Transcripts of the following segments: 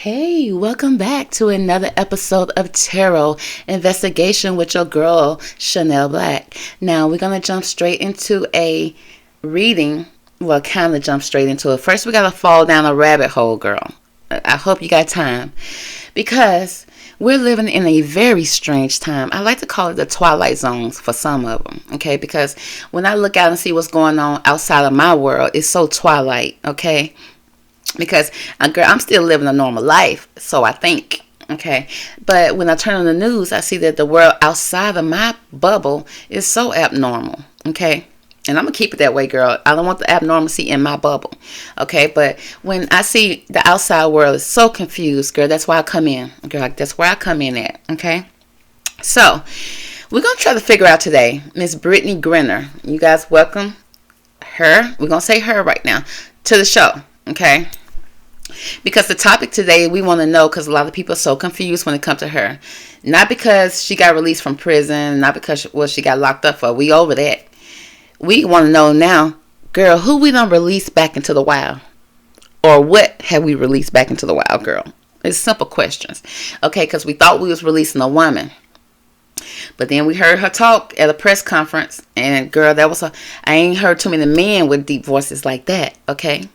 Hey, welcome back to another episode of Tarot Investigation with your girl, Shannel Black. Now, we're going to jump straight into a reading. Well, kind of jump straight into it. First, we got to fall down a rabbit hole, girl. I hope you got time. Because we're living in a very strange time. I like to call it the twilight zones for some of them, okay? Because when I look out and see what's going on outside of my world, it's so twilight, okay? Because, girl, I'm still living a normal life, so I think, okay? But when I turn on the news, I see that the world outside of my bubble is so abnormal, okay? And I'm going to keep it that way, girl. I don't want the abnormalcy in my bubble, okay? But when I see the outside world is so confused, girl, that's why I come in. Girl, that's where I come in at, okay? So, we're going to try to figure out today, Miss Brittney Griner. You guys welcome her, we're going to say her right now, to the show, okay? Because the topic today, we want to know, because a lot of people are so confused when it comes to her. Not because she got released from prison, not because she got locked up for. We over that. We want to know now, girl, who we done released back into the wild? Or what have we released back into the wild, girl? It's simple questions. Okay, because we thought we was releasing a woman. But then we heard her talk at a press conference. And girl, I ain't heard too many men with deep voices like that, okay?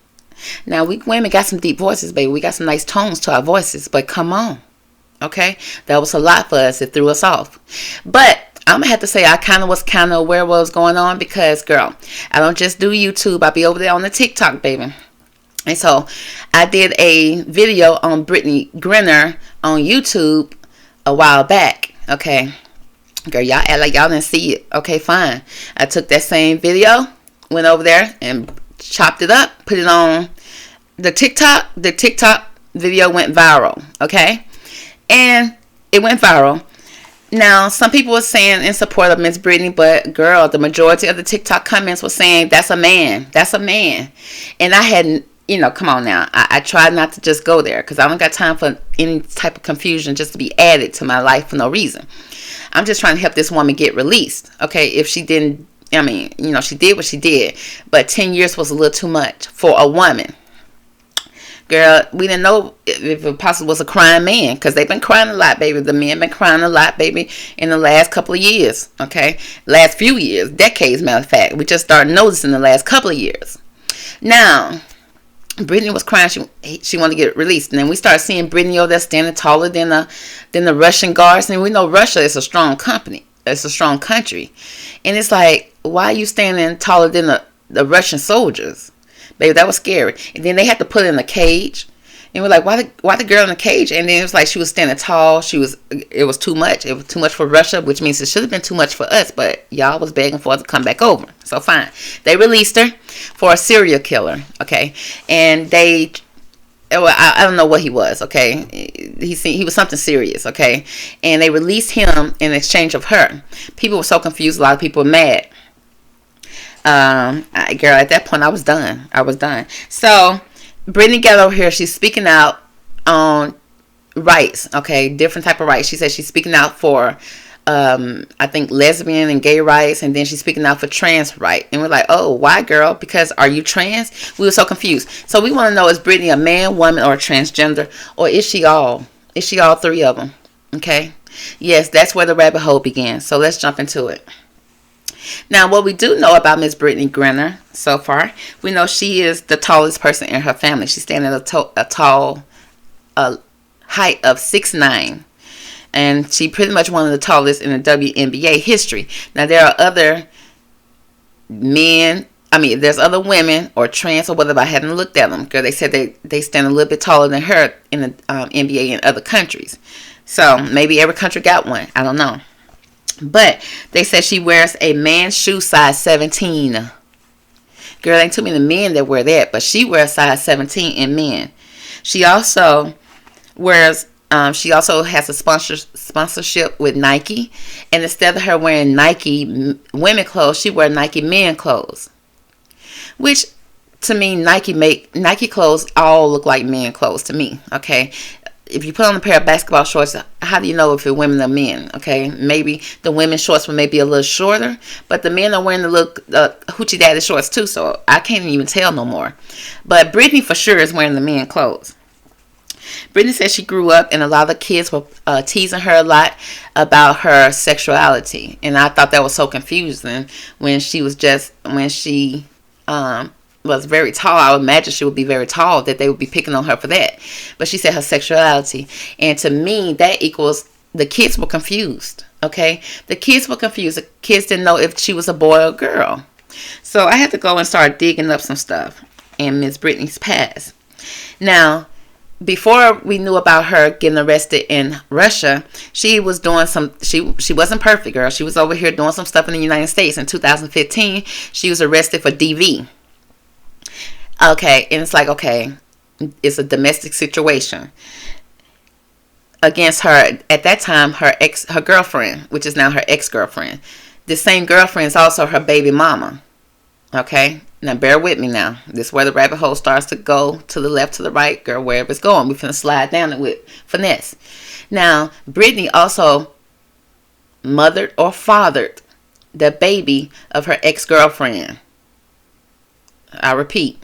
Now, we women got some deep voices, baby. We got some nice tones to our voices. But come on, okay? That was a lot for us. It threw us off. But I'm going to have to say I was aware of what was going on because, girl, I don't just do YouTube. I be over there on the TikTok, baby. And so I did a video on Brittney Griner on YouTube a while back, okay? Girl, y'all act like y'all didn't see it. Okay, fine. I took that same video, went over there and chopped it up, put it on the TikTok. The TikTok video went viral, okay? And it went viral. Now, some people were saying in support of Miss Brittney, but girl, the majority of the TikTok comments were saying, that's a man. That's a man. And I hadn't, come on now. I tried not to just go there because I don't got time for any type of confusion just to be added to my life for no reason. I'm just trying to help this woman get released, okay? If she didn't, she did what she did, but 10 years was a little too much for a woman. Girl, we didn't know if it possibly was a crying man, because they've been crying a lot, baby. The men been crying a lot, baby, in the last couple of years, okay? Last few years, decades, matter of fact. We just started noticing the last couple of years. Now, Brittney was crying. She wanted to get released. And then we started seeing Brittney over there standing taller than the Russian guards. And we know Russia is a strong company. It's a strong country. And it's like, why are you standing taller than the Russian soldiers? Baby, that was scary. And then they had to put her in a cage. And we're like, why the girl in a cage? And then it was like she was standing tall. It was too much. It was too much for Russia, which means it should have been too much for us. But y'all was begging for her to come back over. So fine. They released her for a serial killer. Okay. And I don't know what he was, okay? He was something serious, okay? And they released him in exchange of her. People were so confused. A lot of people were mad. Girl, at that point, I was done. So, Brittney got over here. She's speaking out on rights, okay? Different type of rights. She said she's speaking out for, I think, lesbian and gay rights. And then she's speaking out for trans rights. And we're like, oh, why, girl? Because are you trans? We were so confused. So, we want to know, is Brittney a man, woman, or a transgender? Or is she all? Is she all three of them? Okay? Yes, that's where the rabbit hole began. So, let's jump into it. Now, what we do know about Miss Brittney Griner so far, we know she is the tallest person in her family. She's standing at a tall height of 6'9". And she pretty much one of the tallest in the WNBA history. Now, there are other there's other women or trans or whatever. I hadn't looked at them because they said they stand a little bit taller than her in the NBA in other countries. So, maybe every country got one. I don't know. But they said she wears a man's shoe size 17. Girl, ain't too many men that wear that, but she wears size 17 in men. She also has a sponsorship with Nike, and instead of her wearing Nike women clothes, she wears Nike men clothes. Which to me, Nike clothes all look like men clothes to me. Okay. If you put on a pair of basketball shorts, how do you know if it's women or men? Okay, maybe the women's shorts were maybe a little shorter, but the men are wearing the little hoochie daddy shorts too, so I can't even tell no more. But Brittney for sure is wearing the men clothes. Brittney said she grew up and a lot of the kids were teasing her a lot about her sexuality. And I thought that was so confusing when she was was very tall. I would imagine she would be very tall, that they would be picking on her for that. But she said her sexuality. And to me, that equals the kids were confused. Okay? The kids were confused. The kids didn't know if she was a boy or a girl. So I had to go and start digging up some stuff in Miss Brittney's past. Now, before we knew about her getting arrested in Russia, she was doing she wasn't perfect, girl. She was over here doing some stuff in the United States. In 2015, she was arrested for DV. Okay, and it's like, okay, it's a domestic situation against her, at that time, her girlfriend, which is now her ex-girlfriend. The same girlfriend is also her baby mama. Okay, now bear with me now. This is where the rabbit hole starts to go to the left, to the right, girl, wherever it's going. We're finna slide down it with finesse. Now, Brittney also mothered or fathered the baby of her ex-girlfriend. I repeat,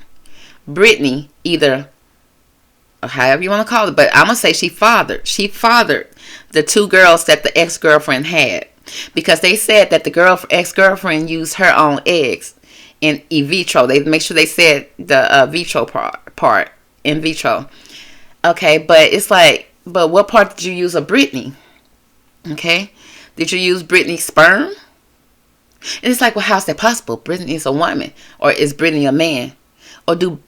Brittney, either, or however you want to call it, but I'm going to say she fathered the two girls that the ex-girlfriend had. Because they said that the ex-girlfriend used her own eggs in vitro. They make sure they said the vitro part, in vitro. Okay, but it's like, but what part did you use of Brittney? Okay, did you use Brittney's sperm? And it's like, well, how's that possible? Brittney is a woman, or is Brittney a man, or do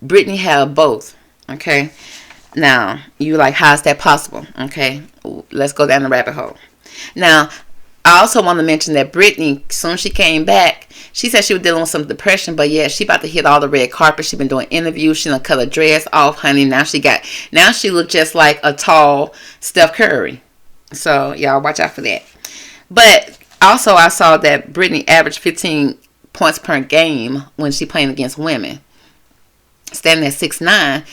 Brittney have both? Okay, now you like, how's that possible? Okay, let's go down the rabbit hole. Now, I also want to mention that Brittney, soon as she came back, she said she was dealing with some depression, but yeah, she about to hit all the red carpet. She been doing interviews. She done cut her dress off, honey. Now she look just like a tall Steph Curry. So y'all watch out for that. But also I saw that Brittney averaged 15 points per game when she playing against women. Standing at 6'9",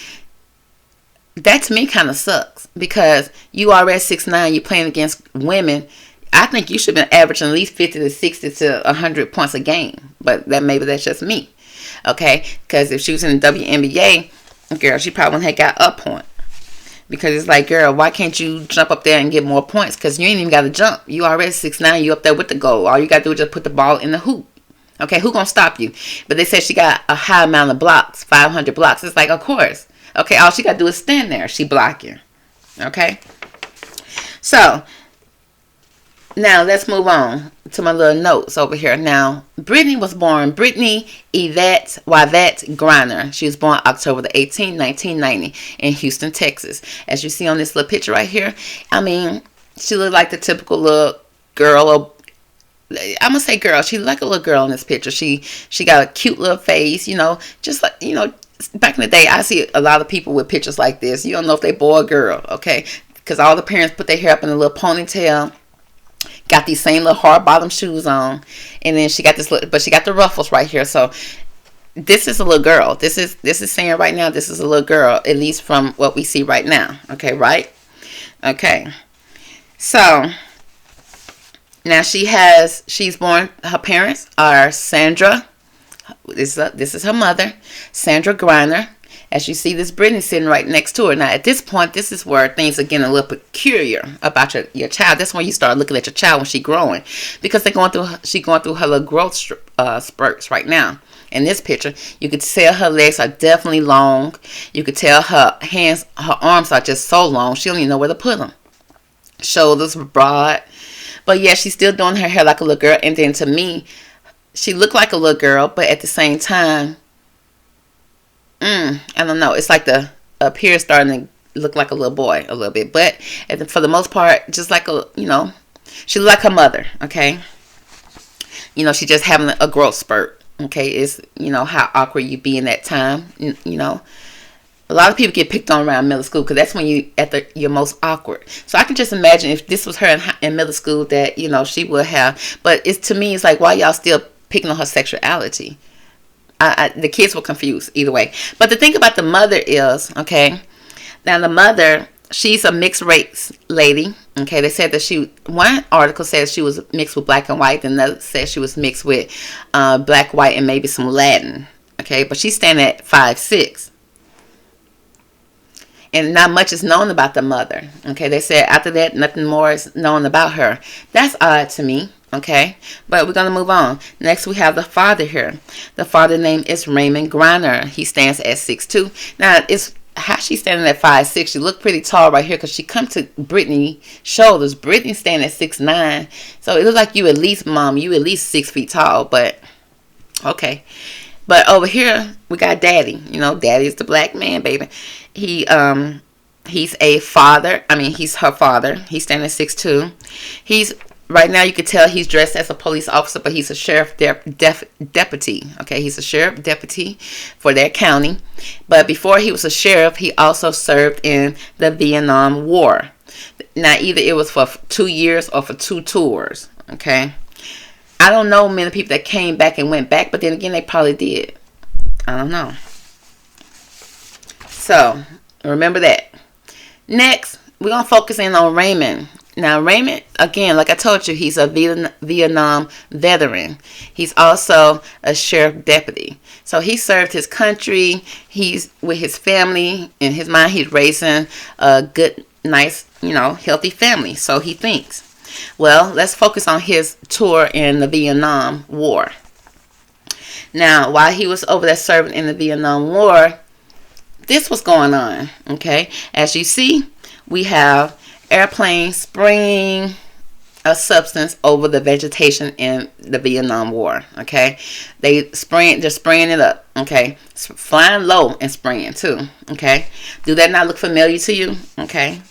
that to me kind of sucks, because you already 6'9", you playing against women. I think you should have been averaging at least 50 to 60 to 100 points a game. But maybe that's just me. Okay? Because if she was in the WNBA, girl, she probably wouldn't have got a point. Because it's like, girl, why can't you jump up there and get more points? Because you ain't even got to jump. You already 6'9", you up there with the goal. All you got to do is just put the ball in the hoop. Okay? Who gonna stop you? But they said she got a high amount of blocks, 500 blocks. It's like, of course. Okay? All she got to do is stand there. She blocking. Okay? So, now, let's move on to my little notes over here. Now, Brittney was born Brittney Yvette Griner. She was born October the 18th, 1990 in Houston, Texas. As you see on this little picture right here, I mean, she looked like the typical little girl. I'm going to say girl. She looked like a little girl in this picture. She got a cute little face, just like, back in the day, I see a lot of people with pictures like this. You don't know if they boy or girl, okay? Because all the parents put their hair up in a little ponytail. Got these same little hard bottom shoes on, and then she got this little, but she got the ruffles right here. So this is a little girl. This is saying right now, this is a little girl, at least from what we see right now. Okay, right? Okay. So now she's born. Her parents are Sandra. This is her mother, Sandra Griner. As you see, this Brittney sitting right next to her. Now, at this point, this is where things are getting a little peculiar about your child. That's when you start looking at your child when she's growing, because she's going through her little growth spurts right now. In this picture, you could tell her legs are definitely long. You could tell her arms are just so long. She don't even know where to put them. Shoulders broad. But yeah, she's still doing her hair like a little girl. And then to me, she looked like a little girl, but at the same time, I don't know. It's like the up here starting to look like a little boy a little bit. But for the most part, just like she looked like her mother, okay? She just having a growth spurt, okay? It's, how awkward you be in that time, A lot of people get picked on around middle school because that's when you at your most awkward. So I can just imagine if this was her in middle school that, she would have. But to me, it's like, why y'all still picking on her sexuality? The kids were confused either way. But the thing about the mother is, okay, now the mother, she's a mixed race lady. Okay, they said that one article says she was mixed with black and white, and another says she was mixed with black, white, and maybe some Latin. Okay, but she's standing at 5'6". and not much is known about the mother. Okay, they said after that, nothing more is known about her. That's odd to me. Okay, but we're gonna move on. Next, we have the father here. The father name is Raymond Griner. He stands at 6'2". Now, it's how she's standing at 5'6". She look pretty tall right here because she come to Brittney's shoulders. Brittney standing at 6'9", so it looks like you at least 6 feet tall. But okay, but over here we got Daddy. You know, Daddy is the black man, baby. He's a father. I mean, he's her father. He's standing at 6'2". He's right now, you can tell he's dressed as a police officer, but he's a sheriff deputy. Okay, he's a sheriff deputy for their county. But before he was a sheriff, he also served in the Vietnam War. Now, either it was for 2 years or for 2 tours. Okay, I don't know many people that came back and went back, but then again, they probably did. I don't know. So remember that. Next, we're gonna focus in on Raymond. Now, Raymond, again, like I told you, he's a Vietnam veteran. He's also a sheriff deputy. So he served his country. He's with his family. In his mind, he's raising a good, nice, healthy family. So he thinks. Well, let's focus on his tour in the Vietnam War. Now, while he was over there serving in the Vietnam War, this was going on. Okay, as you see, we have airplanes spraying a substance over the vegetation in the Vietnam War. Okay, they're spraying it up. Okay, flying low and spraying too. Okay, do that not look familiar to you? Okay,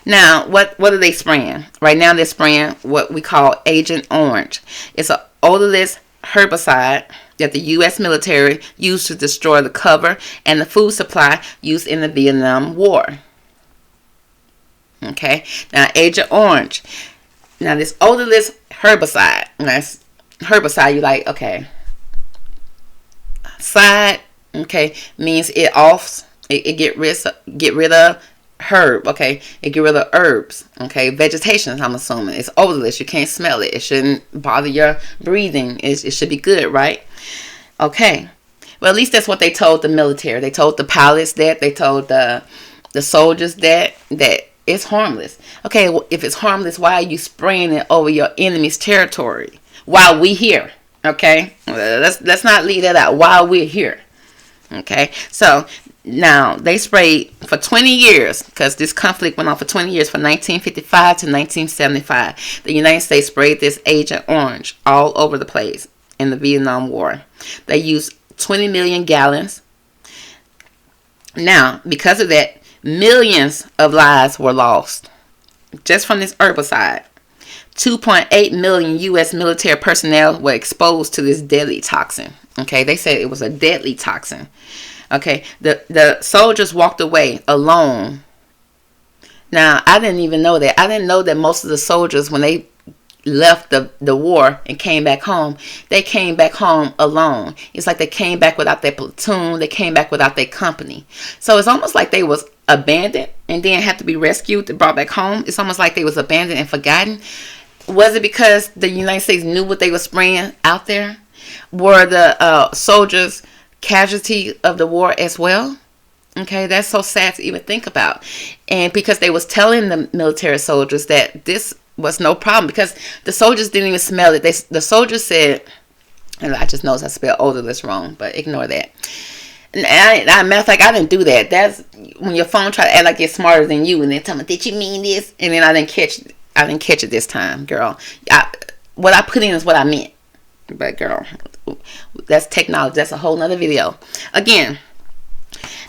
now what are they spraying? Right now they're spraying what we call Agent Orange. It's an odorless herbicide that the U.S. military used to destroy the cover and the food supply used in the Vietnam War. Okay, now Agent Orange. Now this odorless herbicide. That's herbicide. You like, okay. Side, okay, means it get rid of herb. Okay, it get rid of herbs. Okay, vegetation. I'm assuming it's odorless. You can't smell it. It shouldn't bother your breathing. It should be good, right? Okay. Well, at least that's what they told the military. They told the pilots that. They told the soldiers that it's harmless. Okay, well, if it's harmless, why are you spraying it over your enemy's territory while we here? Okay, let's not leave that out. While we're here. Okay, so now they sprayed for 20 years because this conflict went on for 20 years, from 1955 to 1975. The United States sprayed this Agent Orange all over the place in the Vietnam War. They used 20 million gallons. Now, because of that, millions of lives were lost just from this herbicide. 2.8 million U.S. military personnel were exposed to this deadly toxin. Okay, they said it was a deadly toxin. Okay, the soldiers walked away alone. Now, I didn't even know that. I didn't know that most of the soldiers, when they left the war and came back home, they came back home alone. It's like they came back without their platoon. They came back without their company. So it's almost like they was abandoned and then had to be rescued and brought back home. It's almost like they was abandoned and forgotten. Was it because the United States knew what they were spraying out there? Were the soldiers casualty of the war as well? Okay, that's so sad to even think about. And because they was telling the military soldiers that this was no problem, because the soldiers didn't even smell it. The soldiers said, and I just noticed I spelled odorless wrong, but ignore that. And matter of fact, I didn't do that. That's when your phone try to act like it's smarter than you, and then tell me, "Did you mean this?" And then I didn't catch it this time, girl. What I put in is what I meant. But girl, that's technology. That's a whole nother video. Again,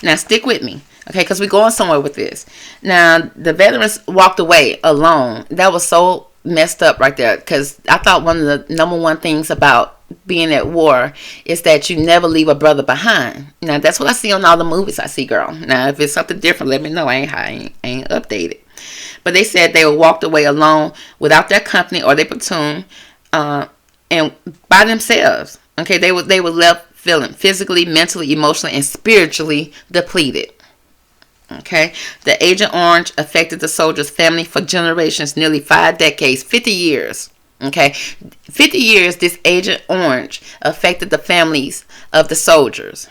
now stick with me. Okay, because we're going somewhere with this. Now, the veterans walked away alone. That was so messed up right there. Because I thought one of the number one things about being at war is that you never leave a brother behind. Now, that's what I see on all the movies I see, girl. Now, if it's something different, let me know. I ain't updated. But they said they walked away alone without their company or their platoon and by themselves. Okay, they were left feeling physically, mentally, emotionally, and spiritually depleted. Okay, the Agent Orange affected the soldiers' family for generations, nearly 5 decades, 50 years. Okay, 50 years this Agent Orange affected the families of the soldiers.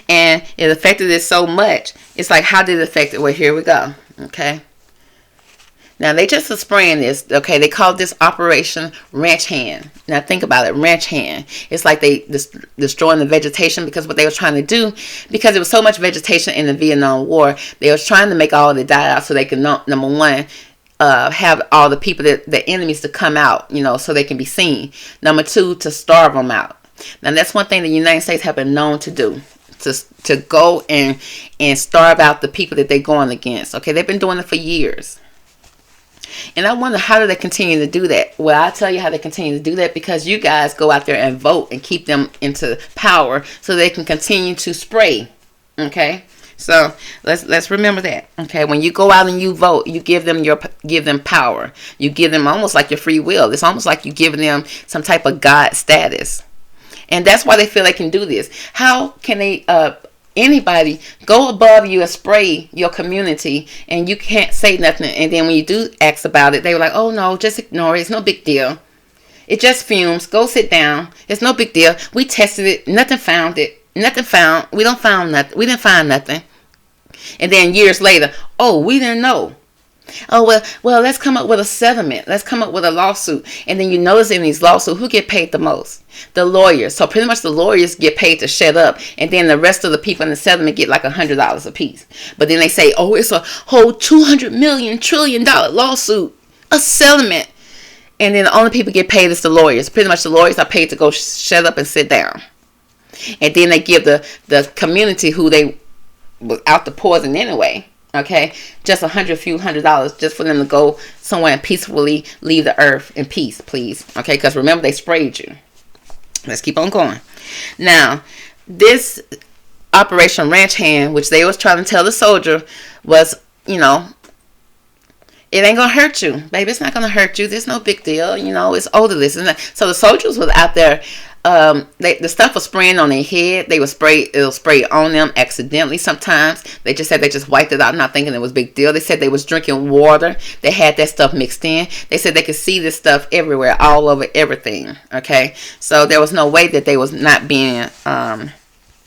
And it affected it so much. It's like, how did it affect it? Well, here we go. Okay. Now, they just are spraying this. Okay. They call this Operation Ranch Hand. Now, think about it. Ranch Hand. It's like they destroying the vegetation, because what they were trying to do, because there was so much vegetation in the Vietnam War, they was trying to make all of it die out so they can, number one, have all the people, the enemies, to come out, so they can be seen. Number two, to starve them out. Now, that's one thing the United States have been known to do. To go and starve out the people that they're going against. Okay, they've been doing it for years. And I wonder, how do they continue to do that? Well, I'll tell you how they continue to do that, because you guys go out there and vote and keep them into power so they can continue to spray. Okay, so let's remember that. Okay, when you go out and you vote, you give them power. You give them almost like your free will. It's almost like you giving them some type of God status. And that's why they feel they can do this. How can they, anybody go above you and spray your community, and you can't say nothing? And then when you do ask about it, they were like, oh no, just ignore it. It's no big deal. It just fumes. Go sit down. It's no big deal. We tested it. Nothing found it. Nothing found. We didn't find nothing. And then years later, oh, we didn't know. Oh, well, let's come up with a settlement. Let's come up with a lawsuit. And then you notice in these lawsuits, who get paid the most? The lawyers. So pretty much the lawyers get paid to shut up. And then the rest of the people in the settlement get like $100 a piece. But then they say, oh, it's a whole $200 million trillion lawsuit. A settlement. And then the only people get paid is the lawyers. Pretty much the lawyers are paid to go shut up and sit down. And then they give the community, who they was out to poison anyway, okay, just few $100 just for them to go somewhere and peacefully leave the earth in peace, please. Okay, because remember, they sprayed you. Let's keep on going. Now, this Operation Ranch Hand, which they was trying to tell the soldier, was, it ain't gonna hurt you, baby. It's not gonna hurt you. There's no big deal. It's odorless. So the soldiers was out there. The stuff was spraying on their head. It'll spray on them accidentally sometimes. They just said they just wiped it out, not thinking it was a big deal. They said they was drinking water. They had that stuff mixed in. They said they could see this stuff everywhere, all over everything. Okay, so there was no way that they was not being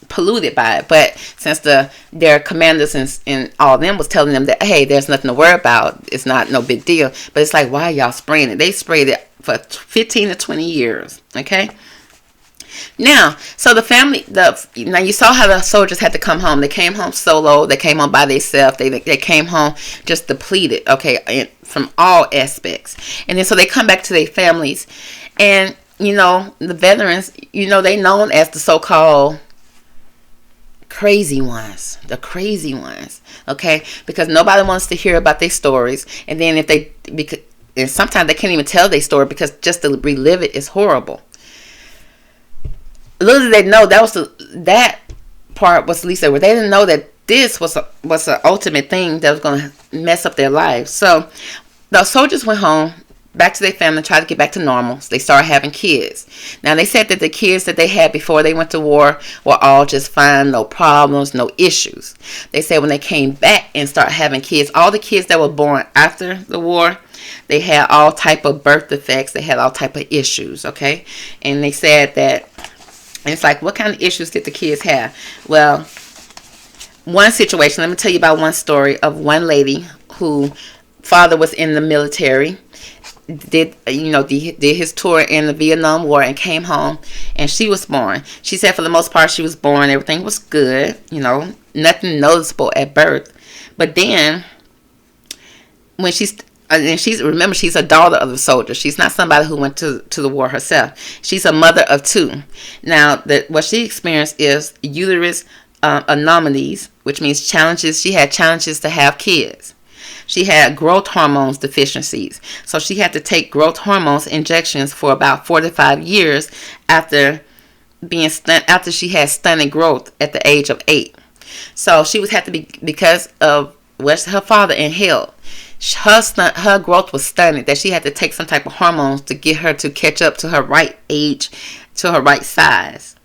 polluted by it. But since their commanders and all of them was telling them that, hey, there's nothing to worry about, it's not no big deal. But it's like, why are y'all spraying it? They sprayed it for 15 to 20 years. Okay. Now, so the family, now you saw how the soldiers had to come home. They came home solo. They came home by themselves. They came home just depleted, okay, from all aspects. And then so they come back to their families. And, the veterans, they known as the so-called crazy ones. The crazy ones, okay, because nobody wants to hear about their stories. And then and sometimes they can't even tell their story, because just to relive it is horrible. Little did they know that part was at least they didn't know that this was an ultimate thing that was going to mess up their lives. So the soldiers went home, back to their family, tried to get back to normal. So they started having kids. Now, they said that the kids that they had before they went to war were all just fine, no problems, no issues. They said when they came back and started having kids, all the kids that were born after the war, they had all type of birth defects. They had all type of issues, okay? And they said that, and it's like, what kind of issues did the kids have? Well, one situation, let me tell you about one story of one lady who father was in the military, did his tour in the Vietnam War and came home, and she was born. She said for the most part she was born, everything was good, nothing noticeable at birth. But then when she's a daughter of the soldier. She's not somebody who went to the war herself. She's a mother of two. Now, what she experienced is uterus anomalies, which means challenges. She had challenges to have kids. She had growth hormones deficiencies. So she had to take growth hormones injections for about 4 to 5 years after she had stunted growth at the age of 8. So she would have to be, because of what her father inhaled, her growth was stunted, that she had to take some type of hormones to get her to catch up to her right age, to her right size.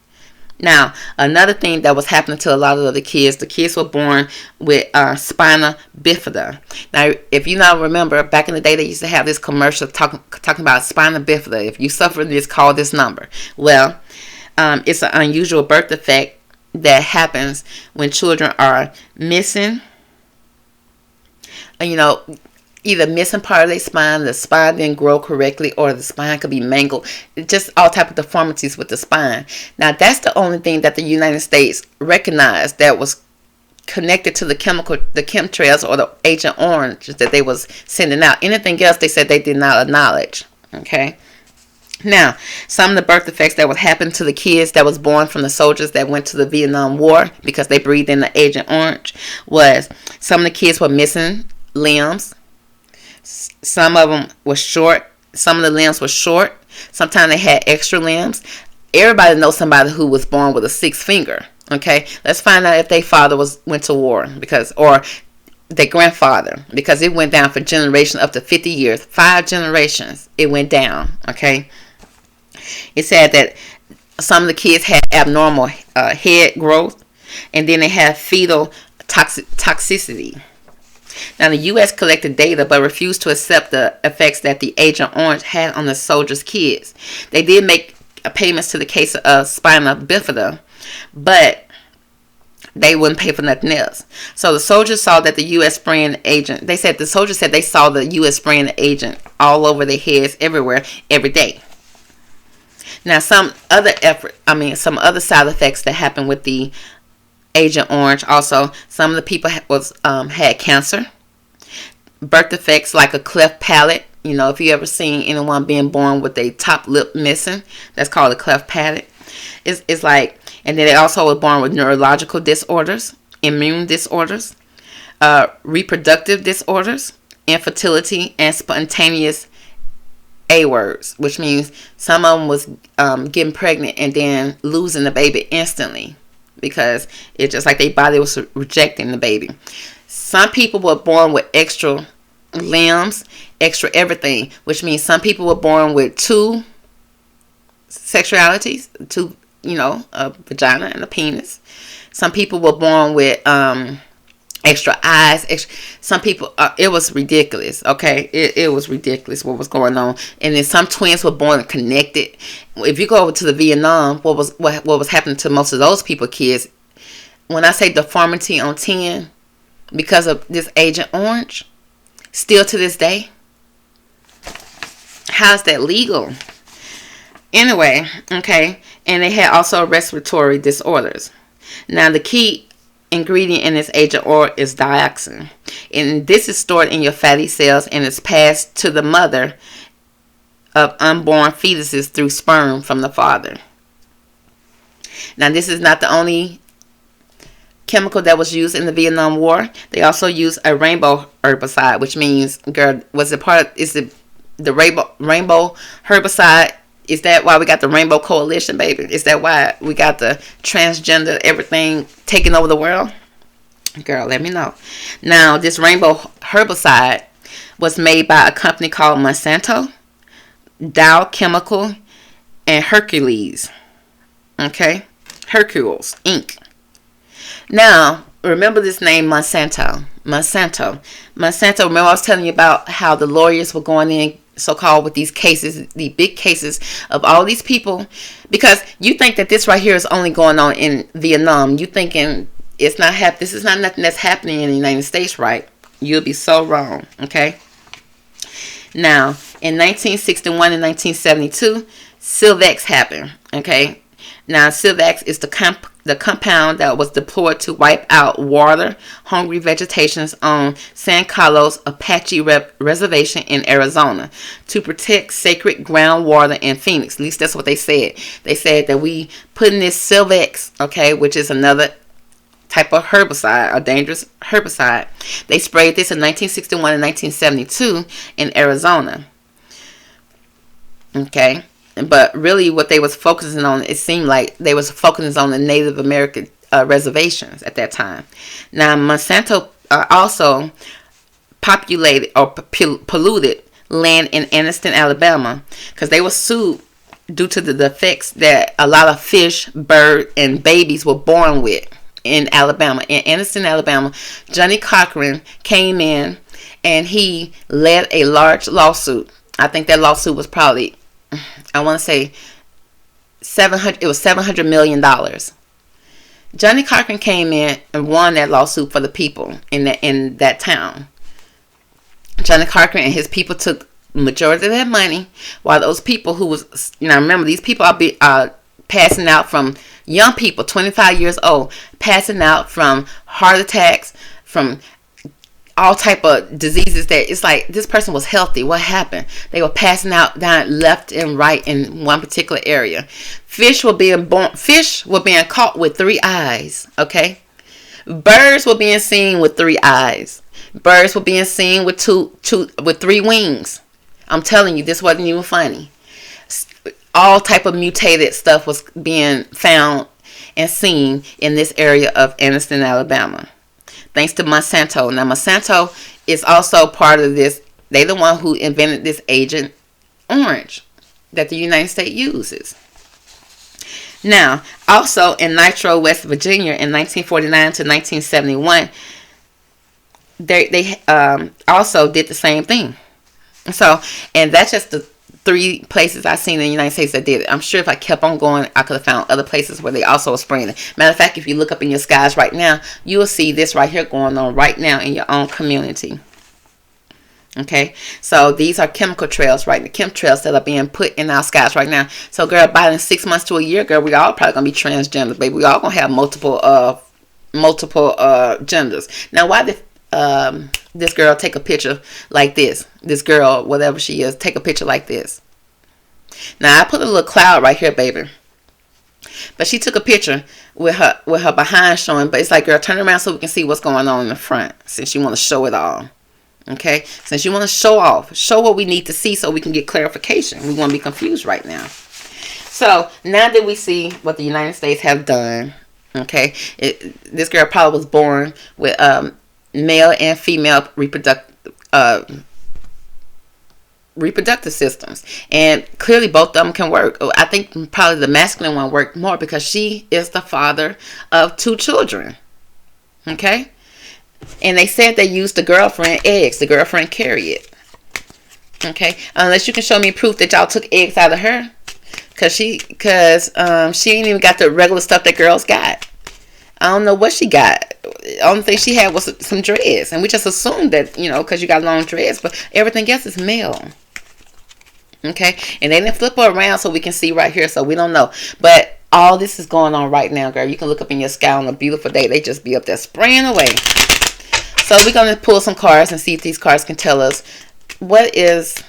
Now, another thing that was happening to a lot of the kids were born with spina bifida. Now, if you now remember, back in the day, they used to have this commercial talking about spina bifida. If you suffer this, call this number. Well, it's an unusual birth defect that happens when children are missing, either missing part of their spine, the spine didn't grow correctly, or the spine could be mangled. Just all type of deformities with the spine. Now, that's the only thing that the United States recognized that was connected to the chemtrails or the Agent Orange that they was sending out. Anything else, they said they did not acknowledge. Okay. Now, some of the birth defects that would happen to the kids that was born from the soldiers that went to the Vietnam War because they breathed in the Agent Orange was some of the kids were missing limbs. Some of them were short. Some of the limbs were short. Sometimes they had extra limbs. Everybody knows somebody who was born with a 6th finger. Okay, let's find out if their father went to war or their grandfather, because it went down for generations, up to 50 years, 5 generations. It went down. Okay, it said that some of the kids had abnormal head growth, and then they had fetal toxicity. Now, the U.S. collected data but refused to accept the effects that the Agent Orange had on the soldiers' kids. They did make payments to the case of spina bifida, but they wouldn't pay for nothing else. So the soldiers saw that the U.S. spraying agent, the soldiers said they saw the U.S. spraying the agent all over their heads, everywhere, every day. Now, some other side effects that happened with the Agent Orange also, some of the people had cancer, birth defects like a cleft palate. If you ever seen anyone being born with a top lip missing, that's called a cleft palate. It's like, and then they also were born with neurological disorders, immune disorders, reproductive disorders, infertility, and spontaneous A words, which means some of them was getting pregnant and then losing the baby instantly, because it's just like their body was rejecting the baby. Some people were born with extra limbs, extra everything, which means some people were born with 2 sexualities, a vagina and a penis. Some people were born with extra eyes. Some people, it was ridiculous. Okay, it was ridiculous what was going on. And then some twins were born connected. If you go over to the Vietnam, what was happening to most of those people, kids? When I say deformity on 10, because of this Agent Orange, still to this day, how's that legal? Anyway, okay, and they had also respiratory disorders. Now, the key ingredient in this Agent Orange is dioxin, and this is stored in your fatty cells and is passed to the mother of unborn fetuses through sperm from the father. Now, this is not the only chemical that was used in the Vietnam War. They also used a rainbow herbicide, which means, girl, is it the rainbow herbicide? Is that why we got the Rainbow Coalition, baby? Is that why we got the transgender everything taking over the world? Girl, let me know. Now, this rainbow herbicide was made by a company called Monsanto, Dow Chemical, and Hercules. Okay? Hercules, Inc. Now, remember this name, Monsanto. Monsanto. Remember I was telling you about how the lawyers were going in, so-called, with these cases, the big cases of all these people, because you think that this right here is only going on in Vietnam. You thinking this is not nothing that's happening in the United States, right? You'll be so wrong. Okay. Now, in 1961 and 1972, Silvex happened. Okay. Now, Silvex is the compound that was deployed to wipe out water-hungry vegetations on San Carlos Apache Reservation in Arizona to protect sacred groundwater in Phoenix. At least that's what they said. They said that we put in this Silvex, okay, which is another type of herbicide, a dangerous herbicide. They sprayed this in 1961 and 1972 in Arizona. Okay. But really what they was focusing on, it seemed like they was focusing on the Native American reservations at that time. Now, Monsanto also polluted land in Anniston, Alabama, because they were sued due to the defects that a lot of fish, bird, and babies were born with in Alabama. In Anniston, Alabama, Johnny Cochran came in and he led a large lawsuit. I think that lawsuit was probably, I want to say $700 million. Johnny Cochran came in and won that lawsuit for the people in that town. Johnny Cochran and his people took majority of that money, while those people who was, remember, these people are passing out from young people, 25 years old, passing out from heart attacks, from all type of diseases that it's like this person was healthy. What happened? They were passing out down left and right in one particular area. Fish were being caught with 3 eyes. Okay, birds were being seen with 3 eyes. Birds were being seen with with 3 wings. I'm telling you, this wasn't even funny. All type of mutated stuff was being found and seen in this area of Anniston, Alabama. Thanks to Monsanto. Now, Monsanto is also part of this. They're the one who invented this Agent Orange that the United States uses. Now, also in Nitro, West Virginia, in 1949 to 1971, they also did the same thing. So, and that's just the 3 places I've seen in the United States that did it. I'm sure if I kept on going, I could have found other places where they also were spraying it. Matter of fact, if you look up in your skies right now, you will see this right here going on right now in your own community. Okay, so these are chemical trails, right? The chemtrails that are being put in our skies right now. So, girl, by in 6 months to a year, girl, we all probably gonna be transgender, baby. We all gonna have multiple genders. Now, why did this girl take a picture like this? This girl, whatever she is, take a picture like this. Now, I put a little cloud right here, baby. But she took a picture with her behind showing. But it's like, girl, turn around so we can see what's going on in the front. Since you want to show it all. Okay? Since you want to show off. Show what we need to see so we can get clarification. We won't be confused right now. So, now that we see what the United States have done. Okay? This girl probably was born with male and female reproductive systems, and clearly both of them can work. I think probably the masculine one worked more because she is the father of 2 children. Okay, and they said they used the girlfriend eggs. The girlfriend carried it. Okay, unless you can show me proof that y'all took eggs out of her, because she ain't even got the regular stuff that girls got. I don't know what she got. The only thing she had was some dreads, and we just assumed that, because you got long dreads, but everything else is male. Okay, and they didn't flip her around so we can see right here, so we don't know. But all this is going on right now, girl. You can look up in your sky on a beautiful day. They just be up there spraying away. So we're going to pull some cards and see if these cards can tell us what is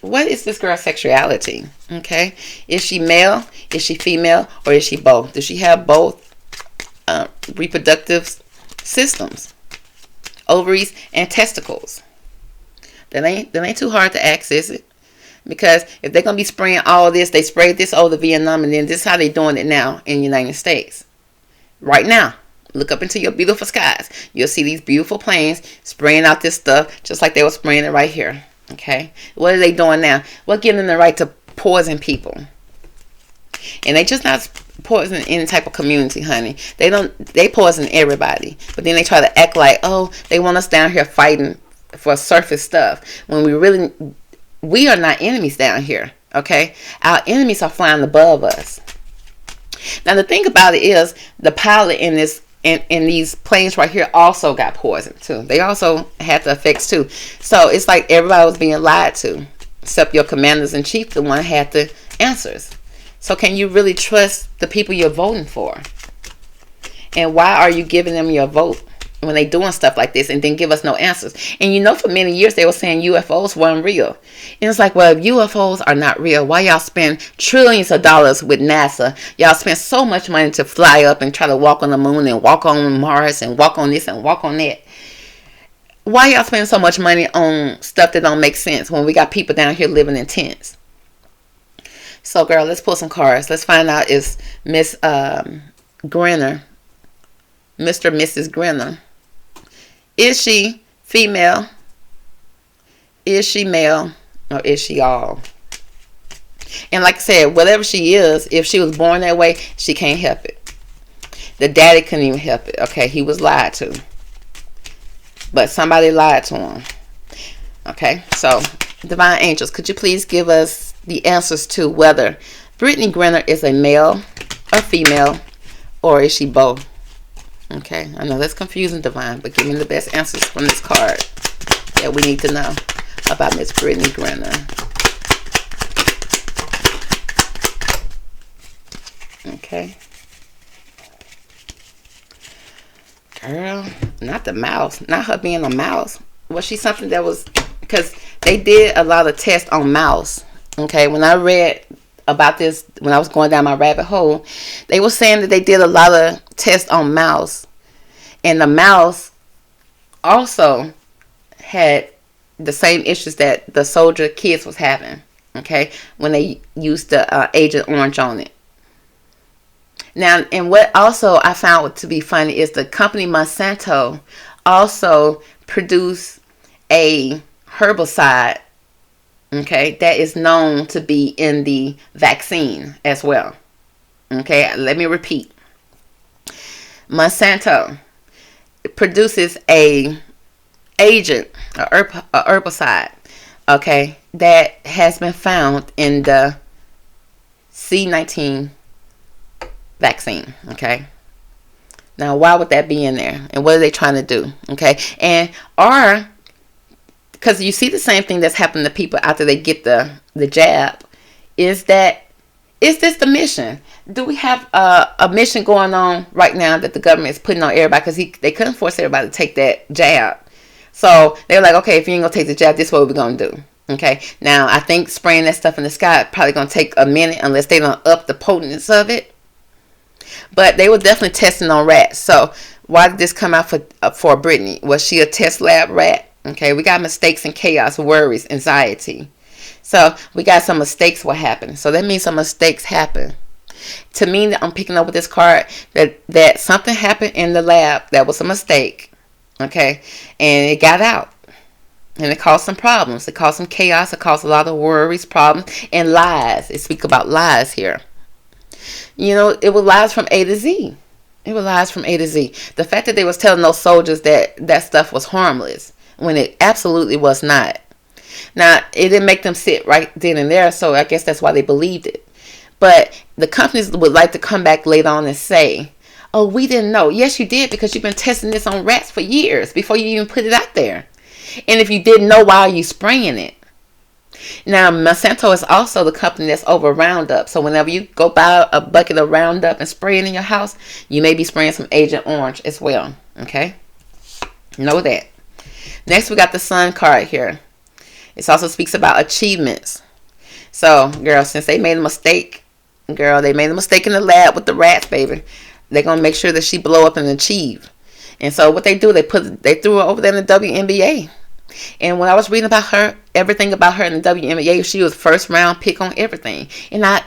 this girl's sexuality. Okay, is she male? Is she female? Or is she both? Does she have both reproductive systems, ovaries and testicles? That ain't too hard to access it. Because if they're going to be spraying all this, they sprayed this over Vietnam, and then this is how they're doing it now in the United States. Right now, look up into your beautiful skies. You'll see these beautiful planes spraying out this stuff just like they were spraying it right here. Okay? What are they doing now? What gives them the right to poison people? And they just not poison any type of community, honey. They poison everybody. But then they try to act like, oh, they want us down here fighting for surface stuff. When we are not enemies down here. Okay? Our enemies are flying above us. Now the thing about it is, the pilot in these planes right here also got poisoned too. They also had the effects too. So it's like everybody was being lied to, except your commanders in chief, the one had the answers. So can you really trust the people you're voting for? And why are you giving them your vote when they doing stuff like this and then give us no answers? And for many years they were saying UFOs weren't real. And it's like, well, if UFOs are not real, why y'all spend trillions of dollars with NASA? Y'all spend so much money to fly up and try to walk on the moon and walk on Mars and walk on this and walk on that. Why y'all spend so much money on stuff that don't make sense when we got people down here living in tents? So, girl, let's pull some cards. Let's find out, is Miss Griner, Mr. Mrs. Griner, is she female? Is she male? Or is she all? And like I said, whatever she is, if she was born that way, she can't help it. The daddy couldn't even help it. Okay, he was lied to. But somebody lied to him. Okay, so divine angels, could you please give us the answers to whether Brittney Griner is a male or female, Or is she both? Okay, I know that's confusing, Divine, but give me the best answers from this card that we need to know about Miss Brittney Griner. Okay. Girl, not the mouse. Not her being a mouse. Was she something that was... Because they did a lot of tests on mouse. Okay, when I read about this, when I was going down my rabbit hole, they were saying that they did a lot of tests on mouse. And the mouse also had the same issues that the soldier kids was having. Okay, when they used the Agent Orange on it. Now, and what also I found to be funny is the company Monsanto also produced a herbicide, okay, that is known to be in the vaccine as well. Okay, let me repeat. Monsanto produces a agent, a herbicide, okay, that has been found in the C-19 vaccine. Okay, now why would that be in there, and what are they trying to do? Okay, and because you see the same thing that's happened to people after they get the jab, is this the mission? Do we have a mission going on right now that the government is putting on everybody? Because they couldn't force everybody to take that jab, so they were like, okay, if you ain't gonna take the jab, this is what we're gonna do. Okay, now I think spraying that stuff in the sky probably gonna take a minute unless they don't up the potence of it. But they were definitely testing on rats. So why did this come out for Brittney? Was she a test lab rat? Okay, we got mistakes and chaos, worries, anxiety. So we got some mistakes what happened. So that means some mistakes happen. To me, I'm picking up with this card that something happened in the lab that was a mistake. Okay, and it got out. And it caused some problems. It caused some chaos. It caused a lot of worries, problems, and lies. It speaks about lies here. You know, it was lies from A to Z. It was lies from A to Z. The fact that they was telling those soldiers that stuff was harmless when it absolutely was not. Now, it didn't make them sit right then and there, so I guess that's why they believed it. But the companies would like to come back later on and say, oh, we didn't know. Yes, you did, because you've been testing this on rats for years before you even put it out there. And if you didn't know, why are you spraying it? Now, Monsanto is also the company that's over Roundup. So whenever you go buy a bucket of Roundup and spray it in your house, you may be spraying some Agent Orange as well. Okay? Know that. Next, we got the Sun card here. It also speaks about achievements. So, girl, since they made a mistake, they made a mistake in the lab with the rats, baby. They're going to make sure that she blow up and achieve. And so what they do, they threw her over there in the WNBA. And when I was reading about her, everything about her in the WNBA, she was first round pick on everything. And I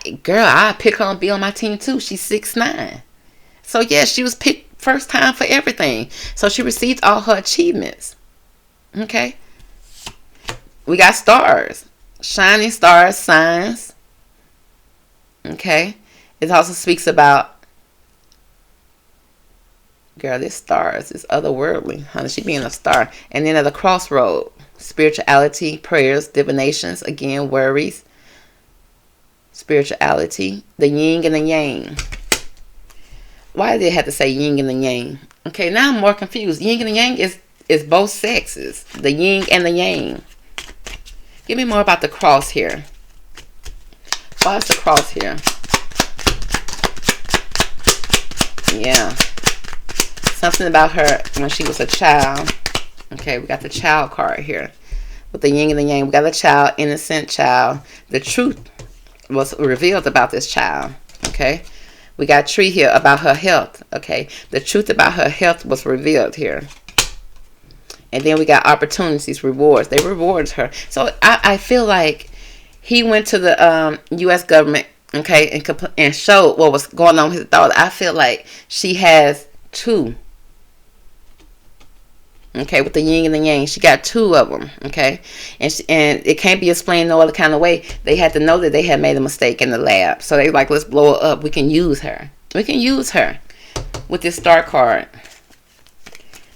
pick her and be on my team too. She's 6'9". So yeah, she was picked first time for everything. So she received all her achievements. Okay. We got stars. Shining stars, signs. Okay. It also speaks about, girl, this stars is otherworldly. Honey, she being a star. And then at the crossroad, spirituality, prayers, divinations, again, worries, spirituality, the yin and the yang. Why did they have to say yin and the yang? Okay, now I'm more confused. Yin and the yang is both sexes. The yin and the yang. Give me more about the cross here. Why is the cross here? Yeah. Something about her when she was a child. Okay, we got the child card here. With the yin and the yang. We got a child, innocent child. The truth was revealed about this child. Okay. We got tree here about her health. Okay. The truth about her health was revealed here. And then we got opportunities, rewards. They rewarded her. So I feel like he went to the U.S. government, okay, and showed what was going on with his daughter. I feel like she has two. Okay, with the yin and the yang. She got two of them, okay? And it can't be explained no other kind of way. They had to know that they had made a mistake in the lab. So they like, let's blow her up. We can use her. We can use her with this star card.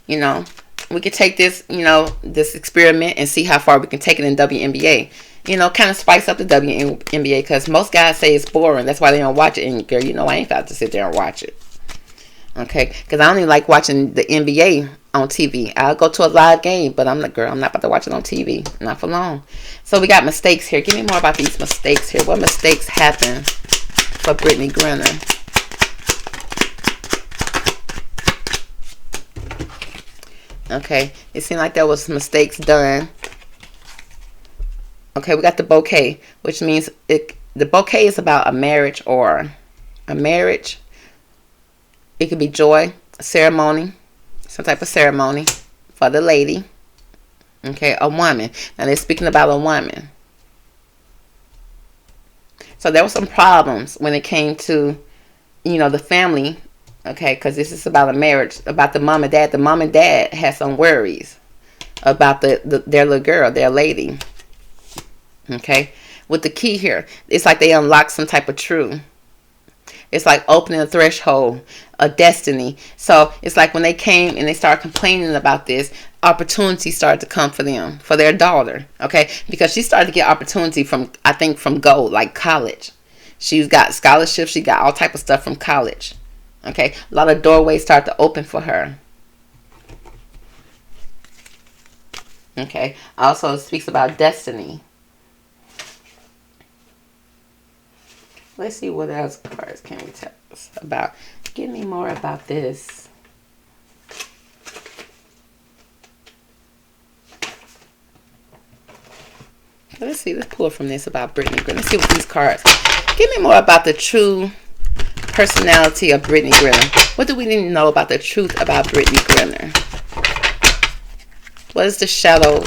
You know, we could take this, you know, this experiment and see how far we can take it in WNBA. You know, kind of spice up the WNBA because most guys say it's boring. That's why they don't watch it. And girl, you know, I ain't about to sit there and watch it. Okay, because I don't even like watching the NBA on TV. I'll go to a live game, but I'm like, girl, I'm not about to watch it on TV. Not for long. So we got mistakes here. Give me more about these mistakes here. What mistakes happened for Brittney Griner? Okay, it seemed like there was mistakes done. Okay, we got the bouquet, which means the bouquet is about a marriage or a marriage. It could be joy, a ceremony, some type of ceremony for the lady. Okay, a woman. Now they're speaking about a woman. So there were some problems when it came to, the family. Okay, because this is about a marriage, about the mom and dad. The mom and dad had some worries about their little girl, their lady. Okay, with the key here, it's like they unlocked some type of truth. It's like opening a threshold, a destiny. So it's like when they came and they started complaining about this, opportunity started to come for them, for their daughter. Okay, because she started to get opportunity from gold, like college. She's got scholarships. She got all type of stuff from college. Okay, a lot of doorways start to open for her. Okay, also it speaks about destiny. Let's see what else cards can we tell us about. Give me more about this. Let's see. Let's pull from this about Brittney Griner. Let's see what these cards. Give me more about the true personality of Brittney Griner. What do we need to know about the truth about Brittney Griner? What is the shadow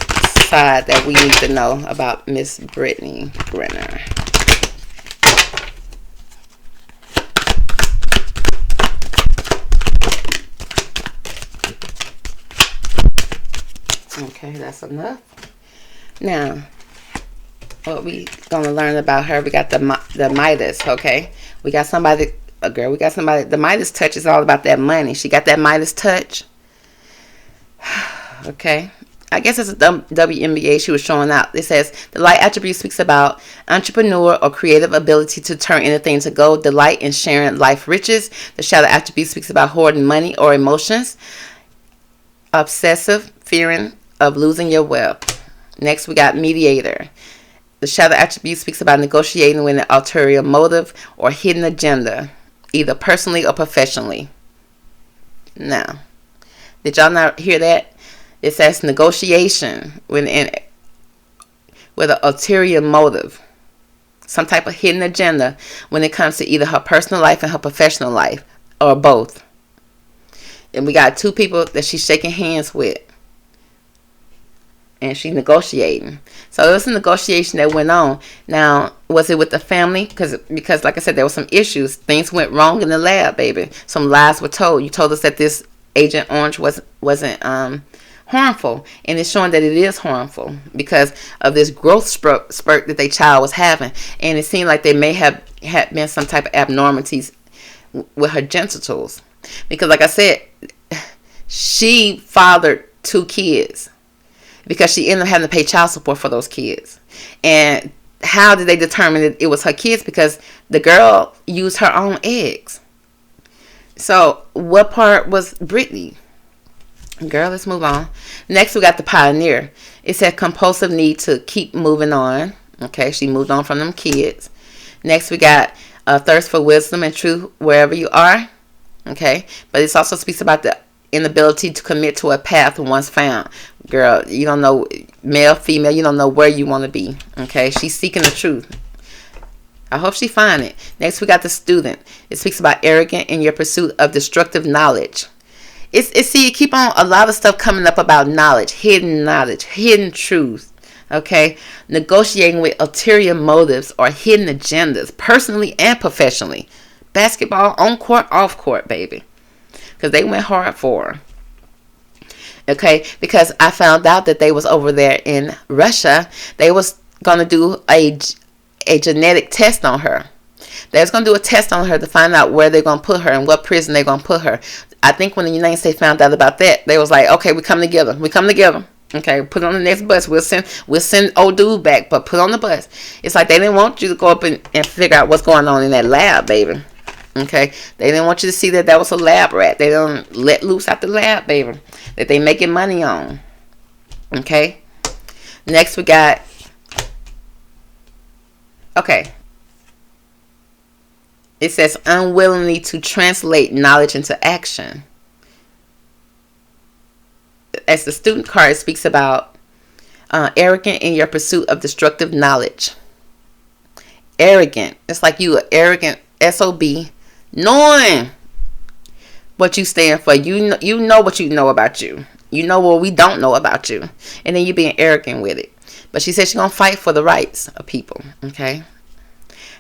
side that we need to know about Miss Brittney Griner? Okay, that's enough. Now, what we gonna learn about her? We got the Midas. Okay, we got somebody, a girl. We got somebody. The Midas touch is all about that money. She got that Midas touch. Okay, I guess it's a WNBA she was showing out. It says the light attribute speaks about entrepreneur or creative ability to turn anything to gold, delight in sharing life riches. The shadow attribute speaks about hoarding money or emotions, obsessive fearing of losing your wealth. Next, we got mediator. The shadow attribute speaks about negotiating with an ulterior motive or hidden agenda, either personally or professionally. Now, did y'all not hear that? It says negotiation with an ulterior motive, some type of hidden agenda when it comes to either her personal life and her professional life, or both. And we got two people that she's shaking hands with, and she's negotiating. So it was a negotiation that went on. Now, was it with the family? Because like I said, there were some issues. Things went wrong in the lab, baby. Some lies were told. You told us that this Agent Orange wasn't harmful, and it's showing that it is harmful because of this growth spurt that their child was having. And it seemed like there may have had been some type of abnormalities with her genitals. Because like I said, she fathered 2 kids because she ended up having to pay child support for those kids. And how did they determine that it was her kids? Because the girl used her own eggs. So what part was Brittney? Girl, let's move on. Next, we got the pioneer. It said compulsive need to keep moving on. Okay, she moved on from them kids. Next, we got a thirst for wisdom and truth wherever you are. Okay, but it also speaks about the inability to commit to a path once found. Girl, you don't know, male, female, you don't know where you want to be. Okay, she's seeking the truth. I hope she find it. Next, we got the student. It speaks about arrogant in your pursuit of destructive knowledge. You keep on a lot of stuff coming up about knowledge, hidden truth. Okay, negotiating with ulterior motives or hidden agendas, personally and professionally. Basketball, on court, off court, baby. Because they went hard for her. Okay, because I found out that they was over there in Russia. They was going to do a genetic test on her. They was going to do a test on her to find out where they're going to put her and what prison they're going to put her. I think when the United States found out about that, they was like, okay, we come together. Okay, put on the next bus. We'll send old dude back, but put on the bus. It's like they didn't want you to go up and figure out what's going on in that lab, baby. Okay, they didn't want you to see that that was a lab rat. They don't let loose out the lab, baby, that they making money on. Okay, next we got, okay, it says unwillingly to translate knowledge into action. As the student card, it speaks about arrogant in your pursuit of destructive knowledge. Arrogant. It's like you an arrogant SOB, knowing what you stand for. You know what you know about you. You know what we don't know about you. And then you being arrogant with it. But she said she's going to fight for the rights of people. Okay?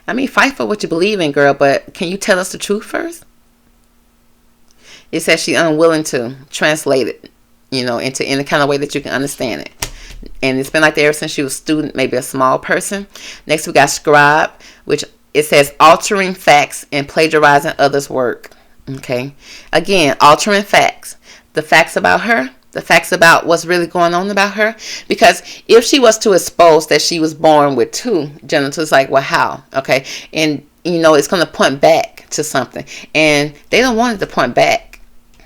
I mean, fight for what you believe in, girl. But can you tell us the truth first? It says she's unwilling to translate it, into any kind of way that you can understand it. And it's been like that ever since she was a student, maybe a small person. Next we got scribe, which it says altering facts and plagiarizing others' work. Okay. Again, altering facts. The facts about her. The facts about what's really going on about her. Because if she was to expose that she was born with 2 genitals, like, well, how? Okay. And, it's going to point back to something. And they don't want it to point back.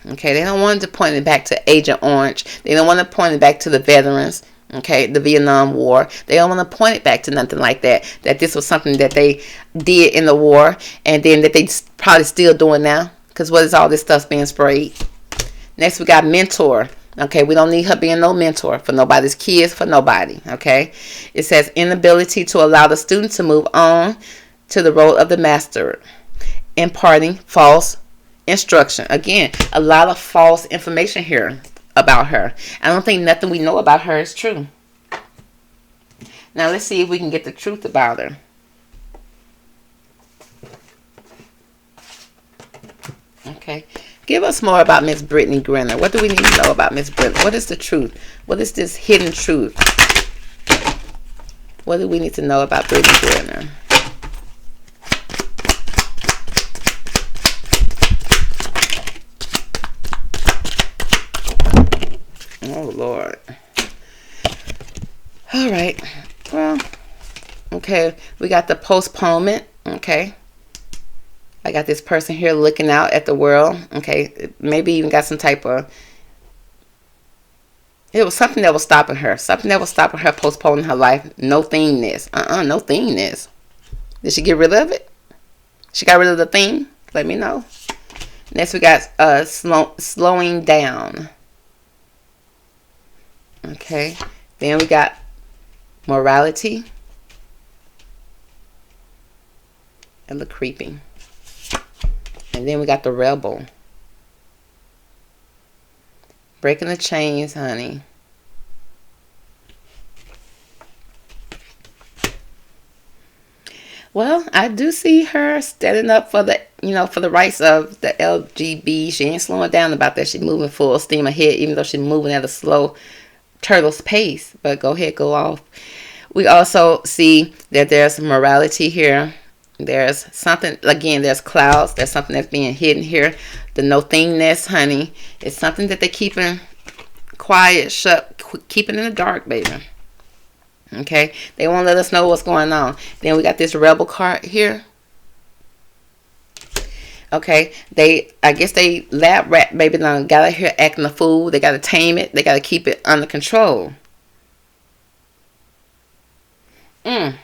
Okay. They don't want it to point it back to Agent Orange. They don't want to point it back to the veterans. Okay, the Vietnam War. They don't want to point it back to nothing like that. That this was something that they did in the war, and then that they probably still doing now. Because what is all this stuff being sprayed? Next, we got mentor. Okay, we don't need her being no mentor for nobody's kids, for nobody. Okay, it says inability to allow the student to move on to the role of the master, imparting false instruction. Again, a lot of false information here about her. I don't think nothing we know about her is true. Now let's see if we can get the truth about her. Okay. Give us more about Miss Brittney Griner. What do we need to know about Miss Brittney? What is the truth? What is this hidden truth? What do we need to know about Brittney Griner? Oh, Lord. All right. Well, okay. We got the postponement. Okay. I got this person here looking out at the world. Okay. Maybe even got some type of... It was something that was stopping her. Something that was stopping her postponing her life. No thingness. No thingness. Did she get rid of it? She got rid of the thing? Let me know. Next we got slowing down. Okay, then we got morality. And the creeping. And then we got the rebel. Breaking the chains, honey. Well, I do see her standing up for the, for the rights of the LGBT. She ain't slowing down about that. She's moving full steam ahead, even though she's moving at a slow turtle's pace. But go ahead, go off. We also see that there's morality here. There's something, again, there's clouds. There's something that's being hidden here. The no thingness, honey. It's something that they're keeping quiet, shut, keeping in the dark, baby. Okay, they won't let us know what's going on. Then we got this rebel card here. Okay, I guess they lab rat baby done got out here acting a fool. They got to tame it. They got to keep it under control. I'm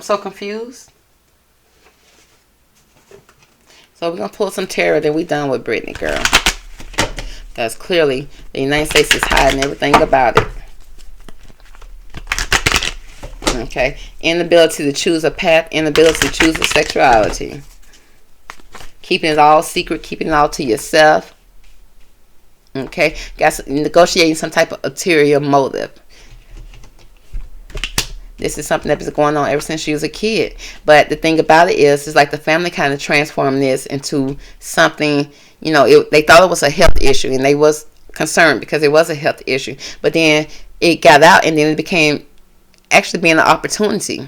so confused. So we're going to pull some tarot, then we done with Brittney, girl. Because clearly the United States is hiding everything about it. Okay, inability to choose a path, inability to choose a sexuality. Keeping it all secret, keeping it all to yourself. Okay, negotiating some type of ulterior motive. This is something that was going on ever since she was a kid. But the thing about it is like the family kind of transformed this into something, they thought it was a health issue. And they was concerned because it was a health issue. But then it got out and then it became actually being an opportunity.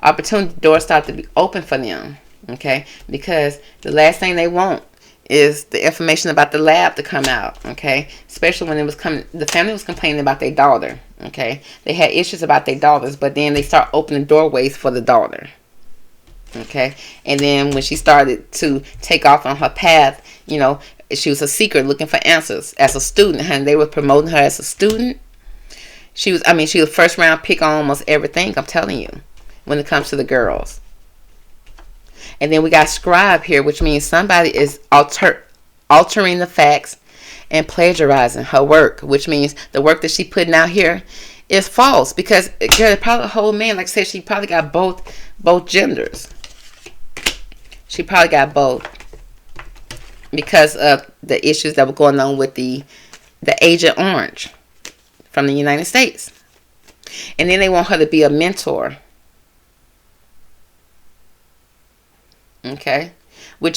Opportunity doors start to be open for them. Okay. Because the last thing they want is the information about the lab to come out. Okay. Especially when it was coming, the family was complaining about their daughter. Okay. They had issues about their daughters, but then they start opening doorways for the daughter. Okay, and then when she started to take off on her path, she was a seeker looking for answers as a student, and they were promoting her as a student. She was first round pick on almost everything. I'm telling you, when it comes to the girls. And then we got scribe here, which means somebody is altering the facts and plagiarizing her work, which means the work that she putting out here is false, because girl, probably a whole man, like I said, she probably got both genders. She probably got both because of the issues that were going on with the Agent Orange from the United States. And then they want her to be a mentor. Okay, which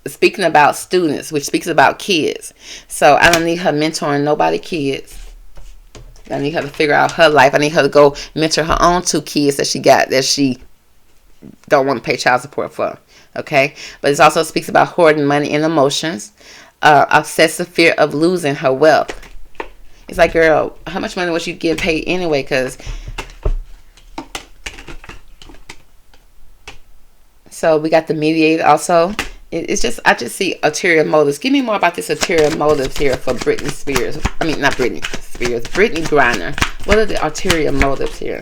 speaking about students, which speaks about kids. So I don't need her mentoring nobody kids. I need her to figure out her life. I need her to go mentor her own 2 kids that she don't want to pay child support for. Okay, but it also speaks about hoarding money and emotions, obsessive fear of losing her wealth. It's like, girl, how much money was you getting paid anyway? Because so we got the mediator also. It's just, I just see ulterior motives. Give me more about this ulterior motives here for Britney Spears. I mean, not Britney Spears, Brittney Griner. What are the ulterior motives here?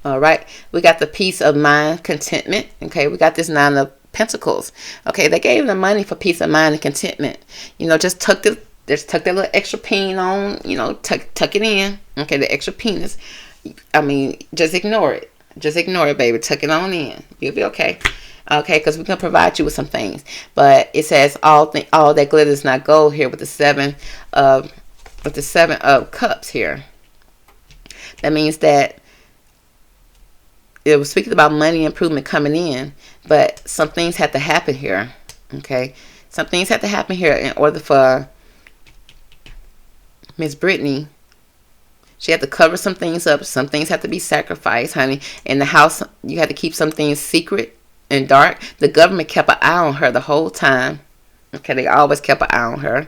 All right, we got the peace of mind, contentment. Okay, we got this 9 of Pentacles. Okay, they gave them money for peace of mind and contentment. Just tuck that little extra peen on. Tuck it in. Okay, the extra penis. Just ignore it. Just ignore it, baby. Tuck it on in. You'll be okay. Okay, because we're gonna provide you with some things. But it says all that glitters not gold here with the 7 of cups here. That means that it was speaking about money improvement coming in, but some things had to happen here. Okay, some things had to happen here in order for Miss Brittney. She had to cover some things up. Some things had to be sacrificed, honey. In the house, you had to keep some things secret and dark. The government kept an eye on her the whole time. Okay, they always kept an eye on her.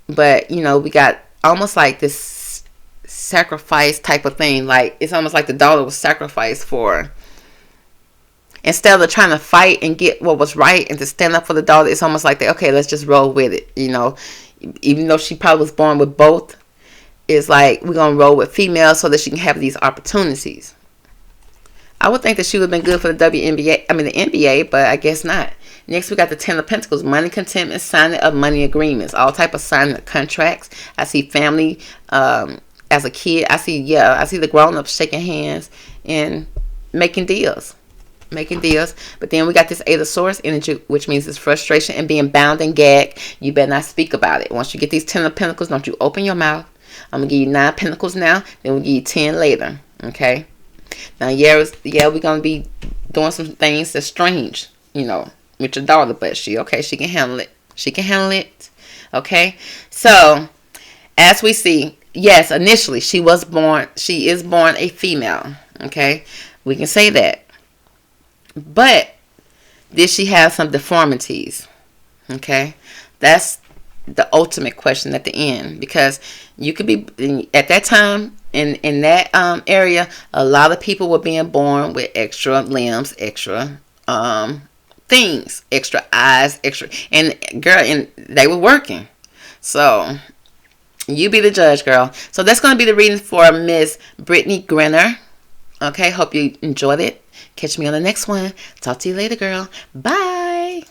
But we got almost like this sacrifice type of thing. Like, it's almost like the daughter was sacrificed for. Instead of trying to fight and get what was right and to stand up for the daughter, it's almost like okay, let's just roll with it. Even though she probably was born with both, it's like we're gonna roll with females so that she can have these opportunities. I would think that she would have been good for the WNBA, the NBA, but I guess not. Next, we got the 10 of Pentacles, money contentment, signing of money agreements, all type of signing of contracts. I see family. As a kid, I see the grown-ups shaking hands and making deals. But then we got this 8 of Swords energy, which means it's frustration and being bound and gagged. You better not speak about it. Once you get these 10 of Pentacles, don't you open your mouth. I'm gonna give you 9 Pentacles now, then we'll give you 10 later. Okay. Now, we're gonna be doing some things that's strange, with your daughter, but she can handle it. Okay. So, as we see, yes, initially she is born a female. Okay, we can say that. But did she have some deformities? Okay, that's the ultimate question at the end, because you could be at that time in that area. A lot of people were being born with extra limbs, extra things, extra eyes, extra, and they were working. So you be the judge, girl. So that's going to be the reading for Miss Brittney Griner. Okay, hope you enjoyed it. Catch me on the next one. Talk to you later, girl. Bye.